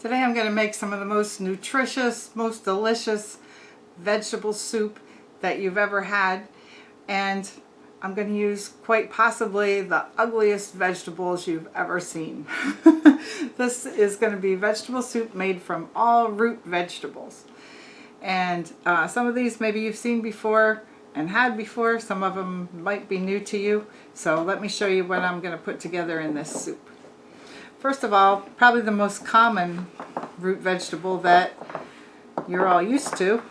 Today I'm going to make some of the most nutritious, most delicious vegetable soup that you've ever had, and I'm going to use quite possibly the ugliest vegetables you've ever seen. This is going to be vegetable soup made from all root vegetables, and some of these maybe you've seen before and had before. Some of them might be new to you, so let me show you what I'm going to put together in this soup. First of all, probably the most common root vegetable that you're all used to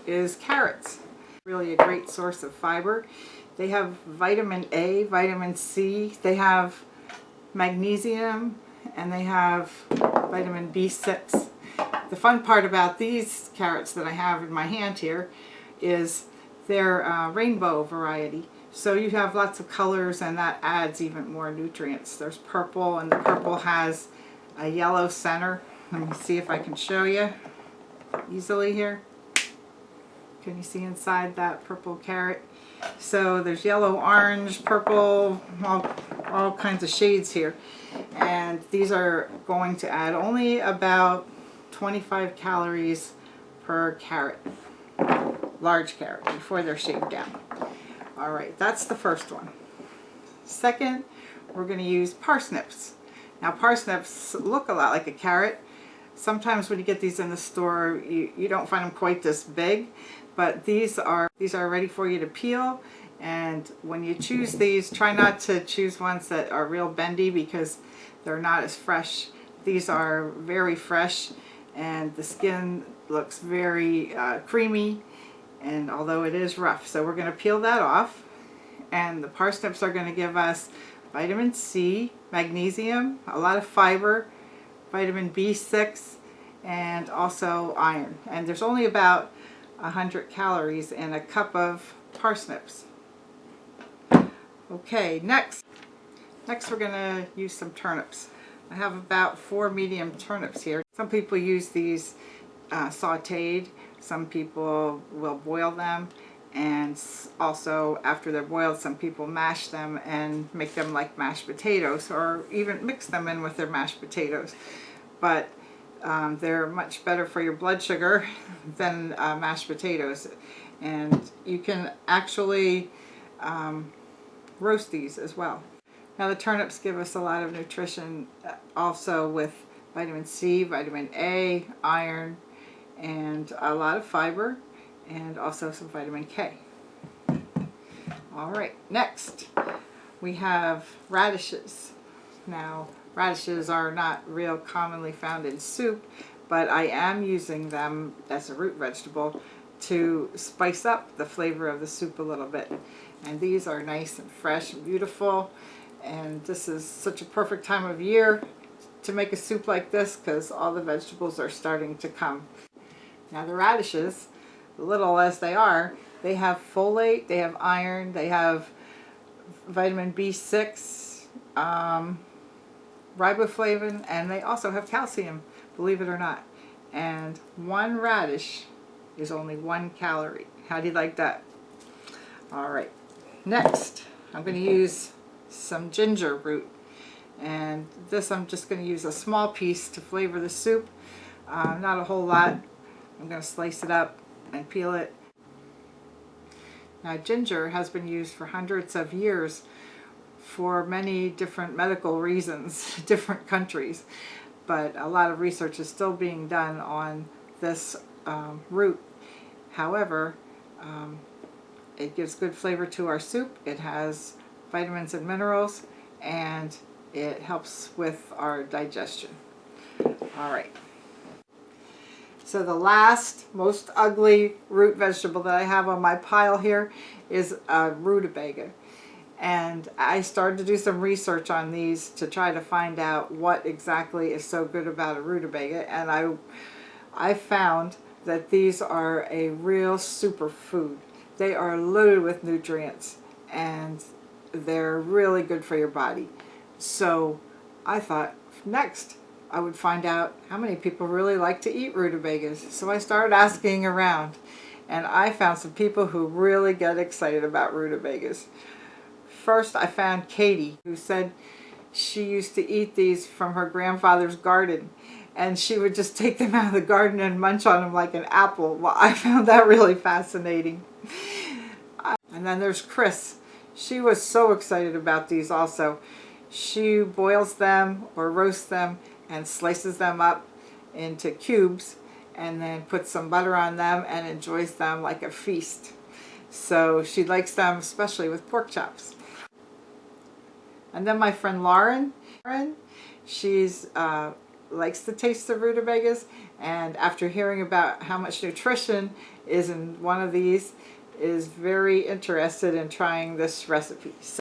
is carrots. Really a great source of fiber. They have vitamin A, vitamin C, they have magnesium, and they have vitamin B6. The fun part about these carrots that I have in my hand here is they're rainbow variety. So you have lots of colors, and that adds even more nutrients. There's purple, and the purple has a yellow center. Let me see if I can show you easily here. Can you see inside that purple carrot? So there's yellow, orange, purple, all kinds of shades here. And these are going to add only about 25 calories per carrot, large carrot, before they're shaved down. Alright, that's the first one. Second, we're going to use parsnips. Now parsnips look a lot like a carrot. Sometimes when you get these in the store, you don't find them quite this big, but these are ready for you to peel. And when you choose these, try not to choose ones that are real bendy because they're not as fresh. These are very fresh, and the skin looks very creamy, and although it is rough. So we're going to peel that off, and the parsnips are going to give us vitamin C, magnesium, a lot of fiber, vitamin B6, and also iron. And there's only about 100 calories in a cup of parsnips. Okay, next we're going to use some turnips. I have about 4 medium turnips here. Some people use these sauteed. Some people will boil them, and also after they're boiled, some people mash them and make them like mashed potatoes, or even mix them in with their mashed potatoes. But they're much better for your blood sugar than mashed potatoes. And you can actually roast these as well. Now the turnips give us a lot of nutrition also, with vitamin C, vitamin A, iron, and a lot of fiber, and also some vitamin K. Alright, next we have radishes. Now radishes are not real commonly found in soup, but I am using them as a root vegetable to spice up the flavor of the soup a little bit. And these are nice and fresh and beautiful, and this is such a perfect time of year to make a soup like this because all the vegetables are starting to come. Now the radishes, little as they are, they have folate, they have iron, they have vitamin B6, riboflavin, and they also have calcium, believe it or not. And one radish is only 1 calorie. How do you like that? Alright, next I'm going to use some ginger root. And this I'm just going to use a small piece to flavor the soup, not a whole lot. I'm going to slice it up and peel it. Now ginger has been used for hundreds of years for many different medical reasons, different countries, but a lot of research is still being done on this root. However, it gives good flavor to our soup. It has vitamins and minerals, and it helps with our digestion. Alright. So the last, most ugly root vegetable that I have on my pile here is rutabaga. And I started to do some research on these to try to find out what exactly is so good about a rutabaga. And I found that these are a real superfood. They are loaded with nutrients, and they're really good for your body. So I thought next I would find out how many people really like to eat rutabagas. So I started asking around, and I found some people who really get excited about rutabagas. First, I found Katie, who said she used to eat these from her grandfather's garden, and she would just take them out of the garden and munch on them like an apple. Well, I found that really fascinating. And then there's Chris. She was so excited about these also. She boils them or roasts them and slices them up into cubes and then puts some butter on them and enjoys them like a feast. So she likes them especially with pork chops. And then my friend Lauren, she's likes the taste of rutabagas, and after hearing about how much nutrition is in one of these, is very interested in trying this recipe. So,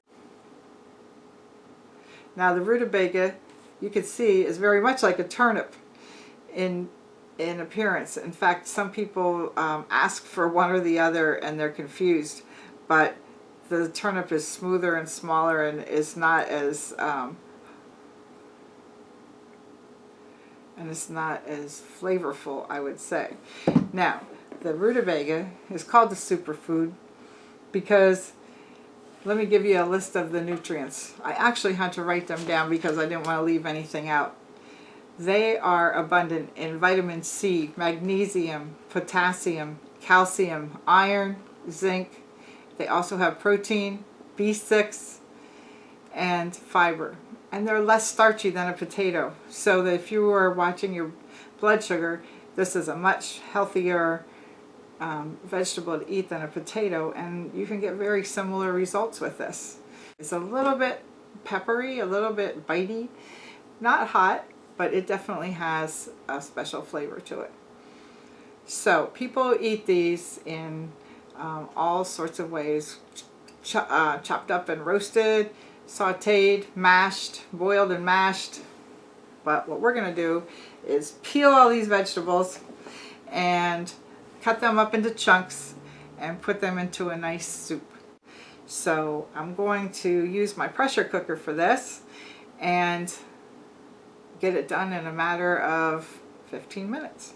now the rutabaga, you can see, is very much like a turnip in appearance. In fact, some people ask for one or the other and they're confused, but the turnip is smoother and smaller and is not as flavorful, I would say. Now, the rutabaga is called the superfood because, let me give you a list of the nutrients. I actually had to write them down because I didn't want to leave anything out. They are abundant in vitamin C, magnesium, potassium, calcium, iron, zinc. They also have protein, B6, and fiber. And they're less starchy than a potato. So that if you were watching your blood sugar, this is a much healthier vegetable to eat than a potato, and you can get very similar results with this. It's a little bit peppery, a little bit bitey, not hot, but it definitely has a special flavor to it. So people eat these in all sorts of ways, chopped up and roasted, sauteed, mashed, boiled and mashed. But what we're going to do is peel all these vegetables and cut them up into chunks and put them into a nice soup. So I'm going to use my pressure cooker for this and get it done in a matter of 15 minutes.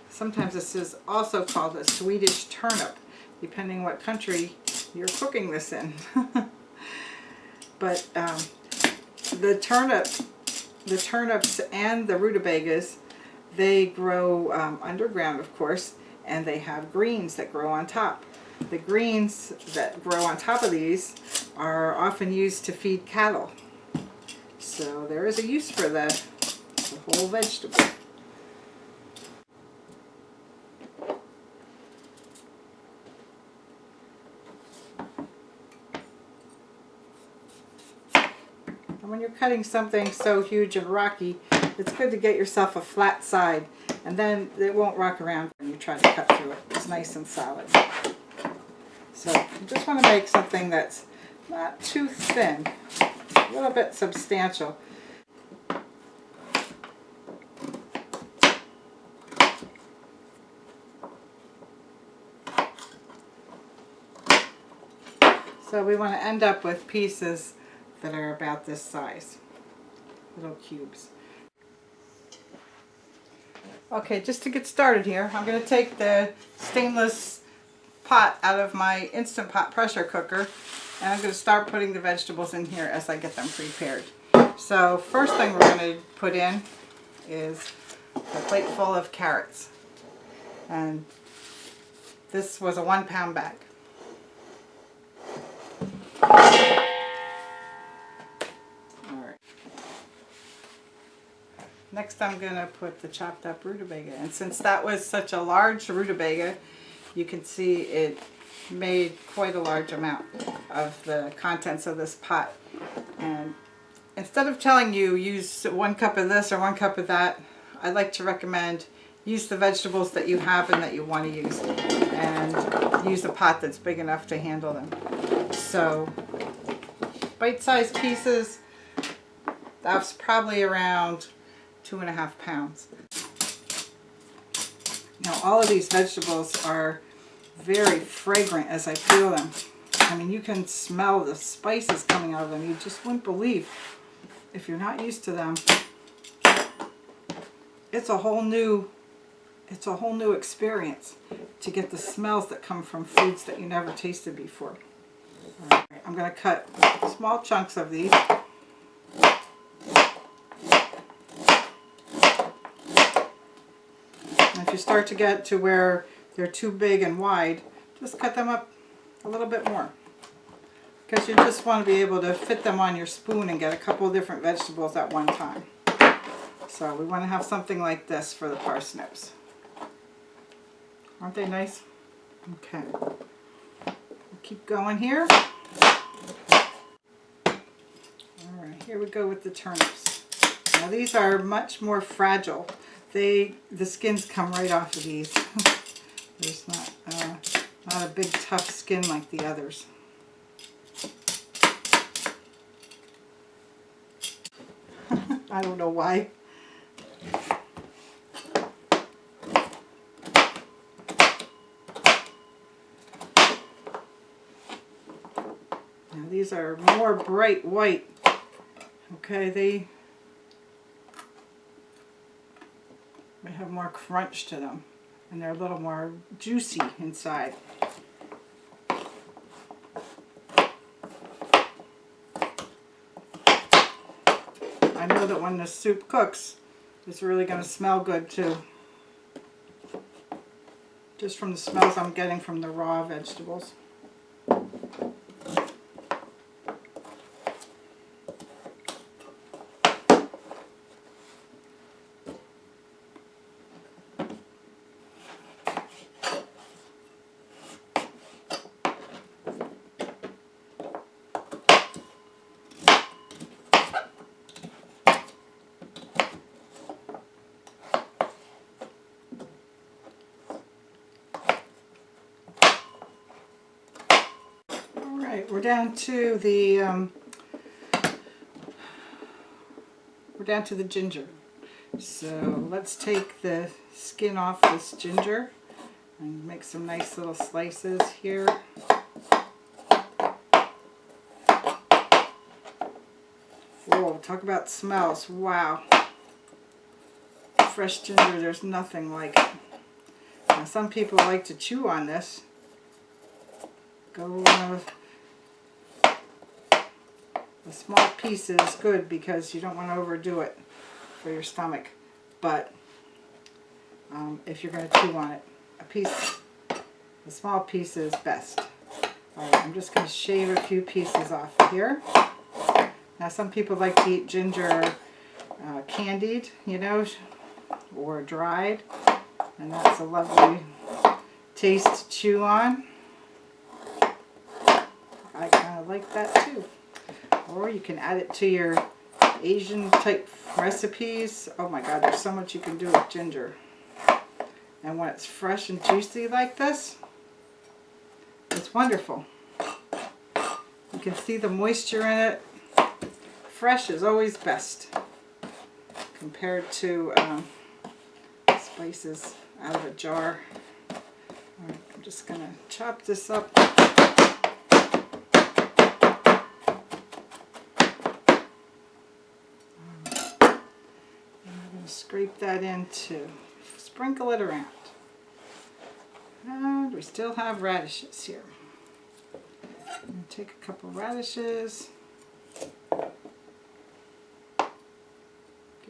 Sometimes this is also called a Swedish turnip, depending what country you're cooking this in. But the turnips and the rutabagas, they grow underground, of course, and they have greens that grow on top. The greens that grow on top of these are often used to feed cattle. So there is a use for the whole vegetable. And when you're cutting something so huge and rocky, it's good to get yourself a flat side, and then it won't rock around when you try to cut through it. It's nice and solid. So you just want to make something that's not too thin, a little bit substantial. So we want to end up with pieces that are about this size, little cubes. Okay, just to get started here, I'm going to take the stainless pot out of my Instant Pot pressure cooker, and I'm going to start putting the vegetables in here as I get them prepared. So first thing we're going to put in is a plate full of carrots, and this was a 1 pound bag. Next I'm going to put the chopped up rutabaga, and since that was such a large rutabaga, you can see it made quite a large amount of the contents of this pot. And instead of telling you use 1 cup of this or 1 cup of that, I like to recommend use the vegetables that you have and that you want to use, and use a pot that's big enough to handle them. So bite-sized pieces, that's probably around 2.5 pounds. Now all of these vegetables are very fragrant as I peel them. I mean, you can smell the spices coming out of them. You just wouldn't believe, if you're not used to them. It's a whole new experience to get the smells that come from foods that you never tasted before. All right, I'm going to cut small chunks of these. you start to get to where they're too big and wide, just cut them up a little bit more. Because you just want to be able to fit them on your spoon and get a couple of different vegetables at one time. So we want to have something like this for the parsnips. Aren't they nice? Okay. We'll keep going here. Alright, here we go with the turnips. Now these are much more fragile. The skins come right off of these. There's not a big tough skin like the others. I don't know why. Now these are more bright white. Okay, they have more crunch to them, and they're a little more juicy inside. I know that when the soup cooks, it's really going to smell good too. Just from the smells I'm getting from the raw vegetables. We're down to the ginger. So let's take the skin off this ginger and make some nice little slices here. Whoa, talk about smells. Wow. Fresh ginger, there's nothing like it. Now some people like to chew on this. A small piece is good because you don't want to overdo it for your stomach. But if you're going to chew on it, a small piece is best. Alright, I'm just going to shave a few pieces off of here. Now some people like to eat ginger candied, you know, or dried. And that's a lovely taste to chew on. I kind of like that too. Or you can add it to your Asian type recipes. Oh my God, there's so much you can do with ginger. And when it's fresh and juicy like this, it's wonderful. You can see the moisture in it. Fresh is always best compared to spices out of a jar. All right, I'm just going to chop this up. Scrape that in too. Sprinkle it around. And we still have radishes here. I'm going to take a couple radishes. Get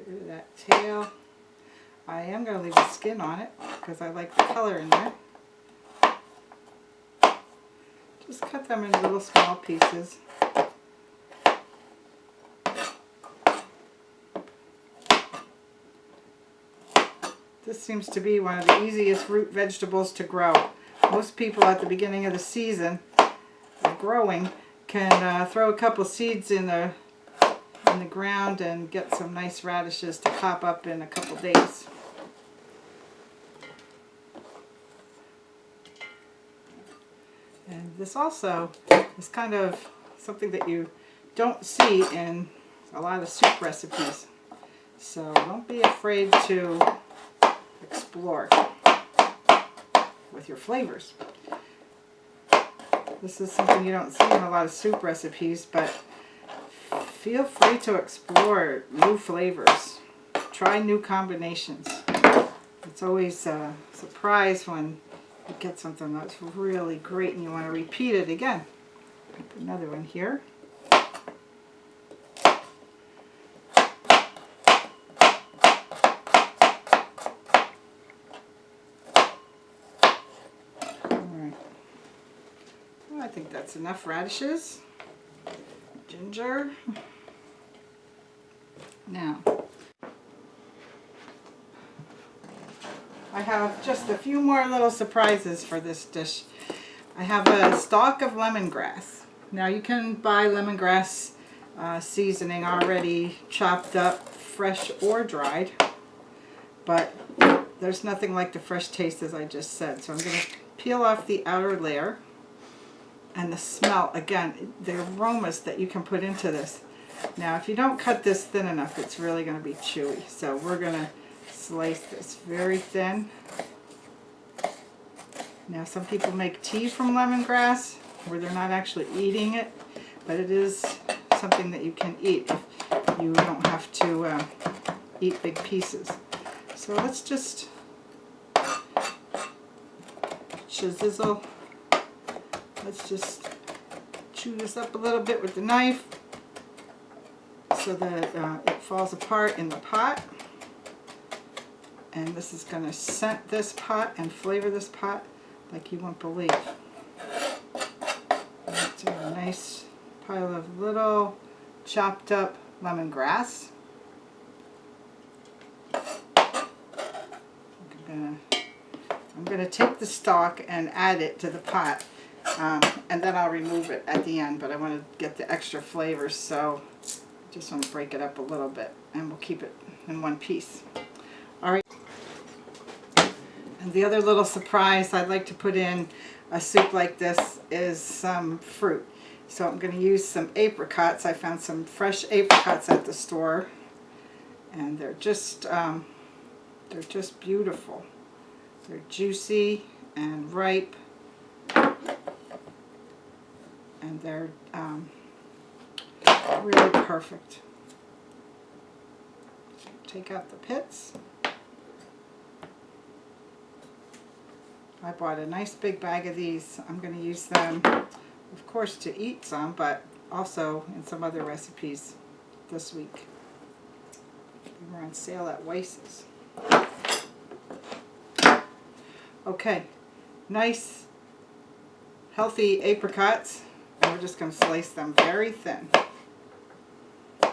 rid of that tail. I am going to leave the skin on it because I like the color in there. Just cut them into little small pieces. This seems to be one of the easiest root vegetables to grow. Most people at the beginning of the season of growing can throw a couple seeds in the ground and get some nice radishes to pop up in a couple days. And this also is kind of something that you don't see in a lot of soup recipes. So don't be afraid to explore with your flavors. This is something you don't see in a lot of soup recipes, but feel free to explore new flavors. Try new combinations. It's always a surprise when you get something that's really great and you want to repeat it again. Put another one here. think that's enough radishes, ginger. Now, I have just a few more little surprises for this dish. I have a stalk of lemongrass. Now you can buy lemongrass seasoning already chopped up, fresh or dried, but there's nothing like the fresh taste, as I just said. So I'm going to peel off the outer layer, and the smell, again, the aromas that you can put into this. Now if you don't cut this thin enough, it's really going to be chewy. So we're going to slice this very thin. Now some people make tea from lemongrass where they're not actually eating it, but it is something that you can eat if you don't have to eat big pieces. So let's just chizzle. Let's just chew this up a little bit with the knife so that it falls apart in the pot. And this is going to scent this pot and flavor this pot like you won't believe. That's a nice pile of little chopped up lemongrass. I'm going to take the stalk and add it to the pot, and then I'll remove it at the end, but I want to get the extra flavors, so I just want to break it up a little bit, and we'll keep it in one piece. Alright, and the other little surprise I'd like to put in a soup like this is some fruit. So I'm going to use some apricots. I found some fresh apricots at the store, and they're just beautiful. They're juicy and ripe, and they're really perfect. Take out the pits. I bought a nice big bag of these. I'm going to use them, of course, to eat some, but also in some other recipes this week. They were on sale at Weiss's. Okay, nice, healthy apricots, and we're just going to slice them very thin. I'm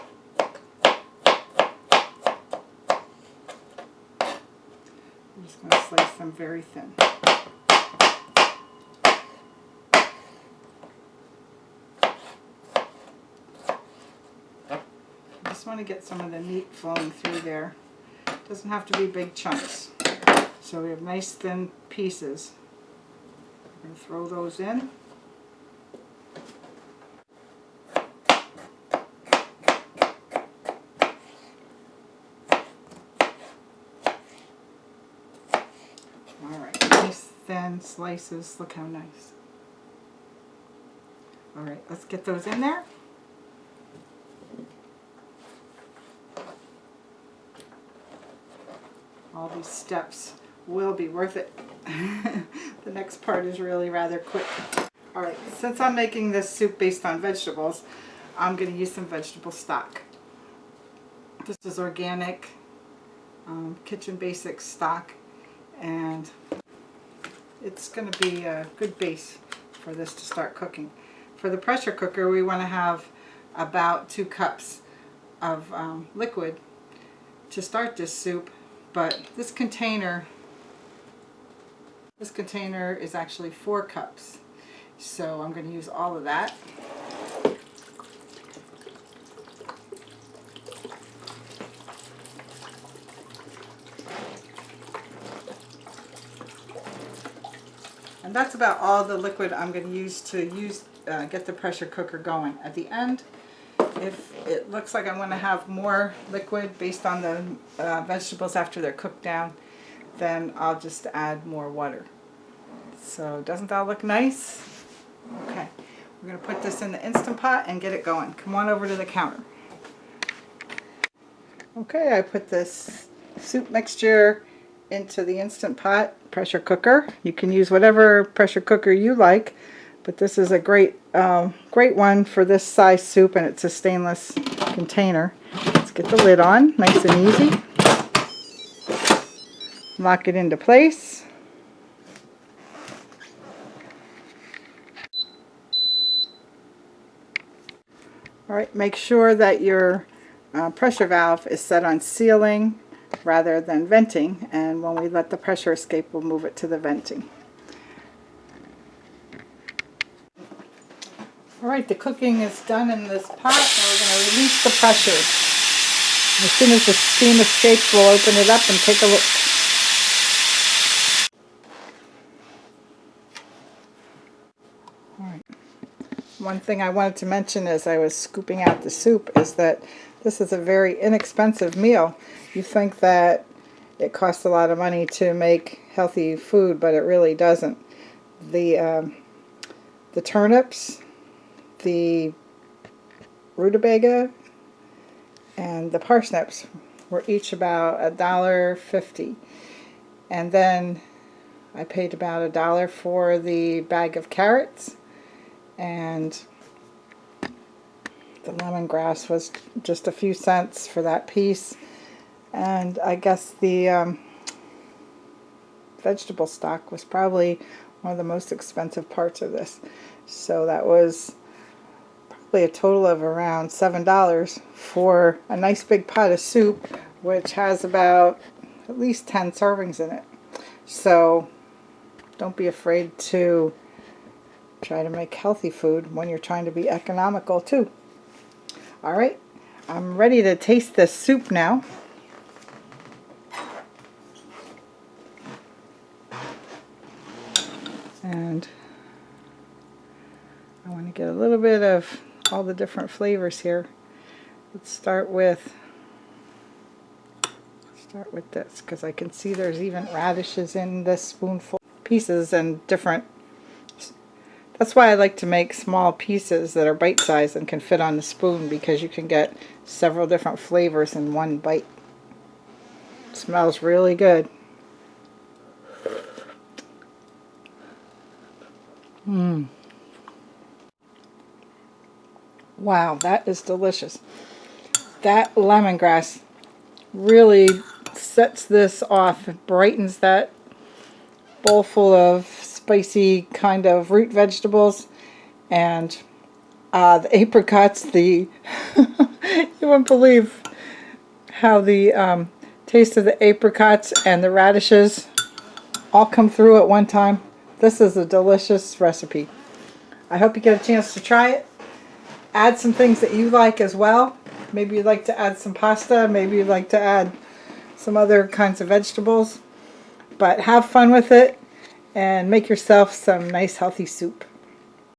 just going to slice them very thin. I just want to get some of the meat flowing through there. It doesn't have to be big chunks. So we have nice thin pieces. I'm going to throw those in. Alright, nice thin slices. Look how nice. Alright, let's get those in there. All these steps will be worth it. The next part is really rather quick. Alright, since I'm making this soup based on vegetables, I'm going to use some vegetable stock. This is organic, kitchen basic stock, and it's going to be a good base for this to start cooking. For the pressure cooker, we want to have about 2 cups of liquid to start this soup, but this container is actually 4 cups. So I'm going to use all of that. And that's about all the liquid I'm going to use get the pressure cooker going. At the end, if it looks like I want to have more liquid based on the vegetables after they're cooked down, then I'll just add more water. So doesn't that look nice? Okay, we're going to put this in the Instant Pot and get it going. Come on over to the counter. Okay, I put this soup mixture into the Instant Pot pressure cooker. You can use whatever pressure cooker you like, but this is a great one for this size soup, and it's a stainless container. Let's get the lid on, nice and easy. Lock it into place. All right, make sure that your pressure valve is set on sealing rather than venting, and when we let the pressure escape, we'll move it to the venting. All right, the cooking is done in this pot, and we're going to release the pressure. As soon as the steam escapes, we'll open it up and take a look. All right. One thing I wanted to mention as I was scooping out the soup is that this is a very inexpensive meal. You think that it costs a lot of money to make healthy food, but it really doesn't. The turnips, the rutabaga, and the parsnips were each about $1.50. And then I paid about $1 for the bag of carrots, and the lemongrass was just a few cents for that piece. And I guess the vegetable stock was probably one of the most expensive parts of this. So that was probably a total of around $7 for a nice big pot of soup, which has about at least 10 servings in it. So don't be afraid to try to make healthy food when you're trying to be economical too. All right, I'm ready to taste this soup now. And I want to get a little bit of all the different flavors here. Let's start with this, because I can see there's even radishes in this spoonful pieces and different. That's why I like to make small pieces that are bite-sized and can fit on the spoon, because you can get several different flavors in one bite. It smells really good. Wow, that is delicious. That lemongrass really sets this off. It brightens that bowl full of spicy kind of root vegetables, and the apricots, you wouldn't believe how the taste of the apricots and the radishes all come through at one time. This is a delicious recipe. I hope you get a chance to try it. Add some things that you like as well. Maybe you'd like to add some pasta, maybe you'd like to add some other kinds of vegetables. But have fun with it and make yourself some nice healthy soup.